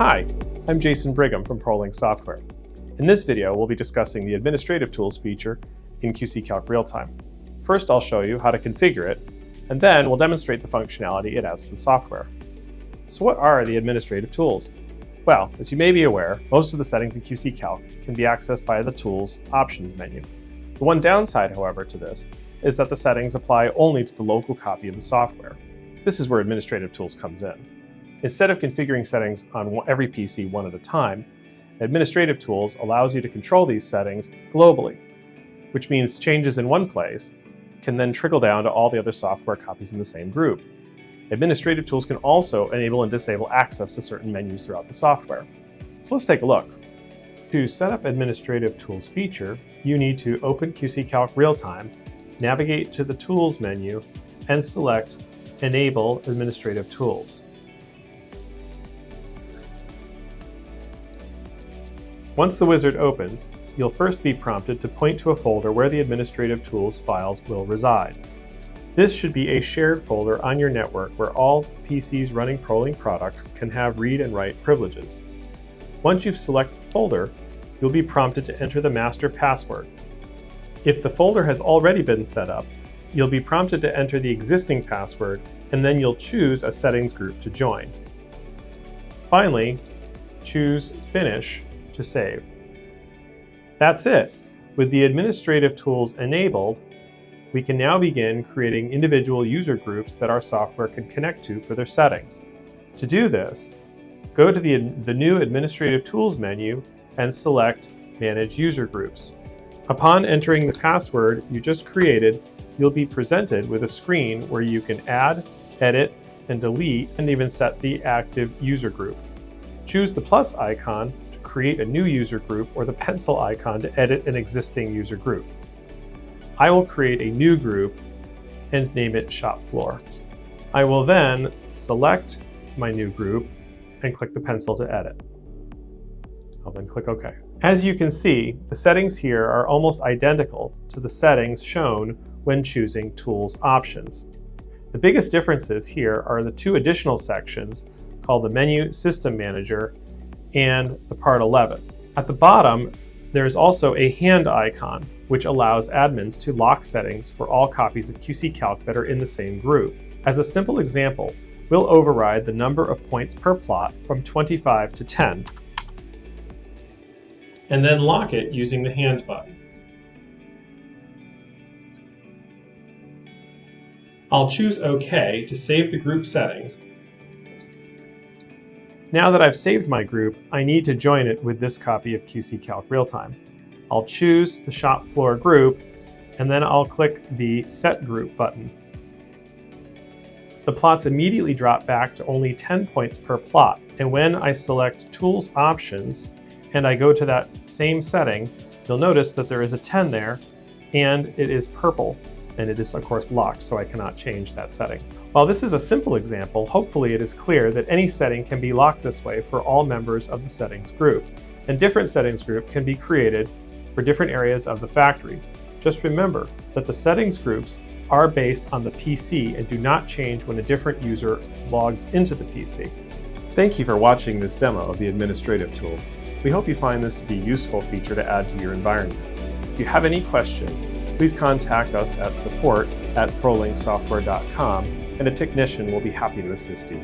Hi, I'm Jason Brigham from Prolink Software. In this video, we'll be discussing the Administrative Tools feature in QC-CALC Real-Time. First, I'll show you how to configure it, and then we'll demonstrate the functionality it adds to the software. So what are the administrative tools? Well, as you may be aware, most of the settings in QC-CALC can be accessed via the Tools Options menu. The one downside, however, to this is that the settings apply only to the local copy of the software. This is where Administrative Tools comes in. Instead of configuring settings on every PC one at a time, Administrative Tools allows you to control these settings globally, which means changes in one place can then trickle down to all the other software copies in the same group. Administrative Tools can also enable and disable access to certain menus throughout the software. So let's take a look. To set up Administrative Tools feature, you need to open QC-CALC Real-Time, navigate to the Tools menu, and select Enable Administrative Tools. Once the wizard opens, you'll first be prompted to point to a folder where the Administrative Tools files will reside. This should be a shared folder on your network where all PCs running Prolink products can have read and write privileges. Once you've selected the folder, you'll be prompted to enter the master password. If the folder has already been set up, you'll be prompted to enter the existing password, and then you'll choose a settings group to join. Finally, choose Finish to save. That's it. With the Administrative Tools enabled, we can now begin creating individual user groups that our software can connect to for their settings. To do this, go to the new Administrative Tools menu and select Manage User Groups. Upon entering the password you just created, you'll be presented with a screen where you can add, edit, and delete, and even set the active user group. Choose the plus icon create a new user group or the pencil icon to edit an existing user group. I will create a new group and name it Shop Floor. I will then select my new group and click the pencil to edit. I'll then click OK. As you can see, the settings here are almost identical to the settings shown when choosing Tools Options. The biggest differences here are the two additional sections called the Menu System Manager and the Part 11. At the bottom, there is also a hand icon, which allows admins to lock settings for all copies of QC-CALC that are in the same group. As a simple example, we'll override the number of points per plot from 25 to 10, and then lock it using the hand button. I'll choose OK to save the group settings. Now that I've saved my group, I need to join it with this copy of QC-CALC Real-Time. I'll choose the Shop Floor group, and then I'll click the Set Group button. The plots immediately drop back to only 10 points per plot, and when I select Tools Options, and I go to that same setting, you'll notice that there is a 10 there, and it is purple. And it is, of course, locked, so I cannot change that setting. While this is a simple example, hopefully it is clear that any setting can be locked this way for all members of the settings group. And different settings group can be created for different areas of the factory. Just remember that the settings groups are based on the PC and do not change when a different user logs into the PC. Thank you for watching this demo of the Administrative Tools. We hope you find this to be a useful feature to add to your environment. If you have any questions, please contact us at support@prolinksoftware.com, and a technician will be happy to assist you.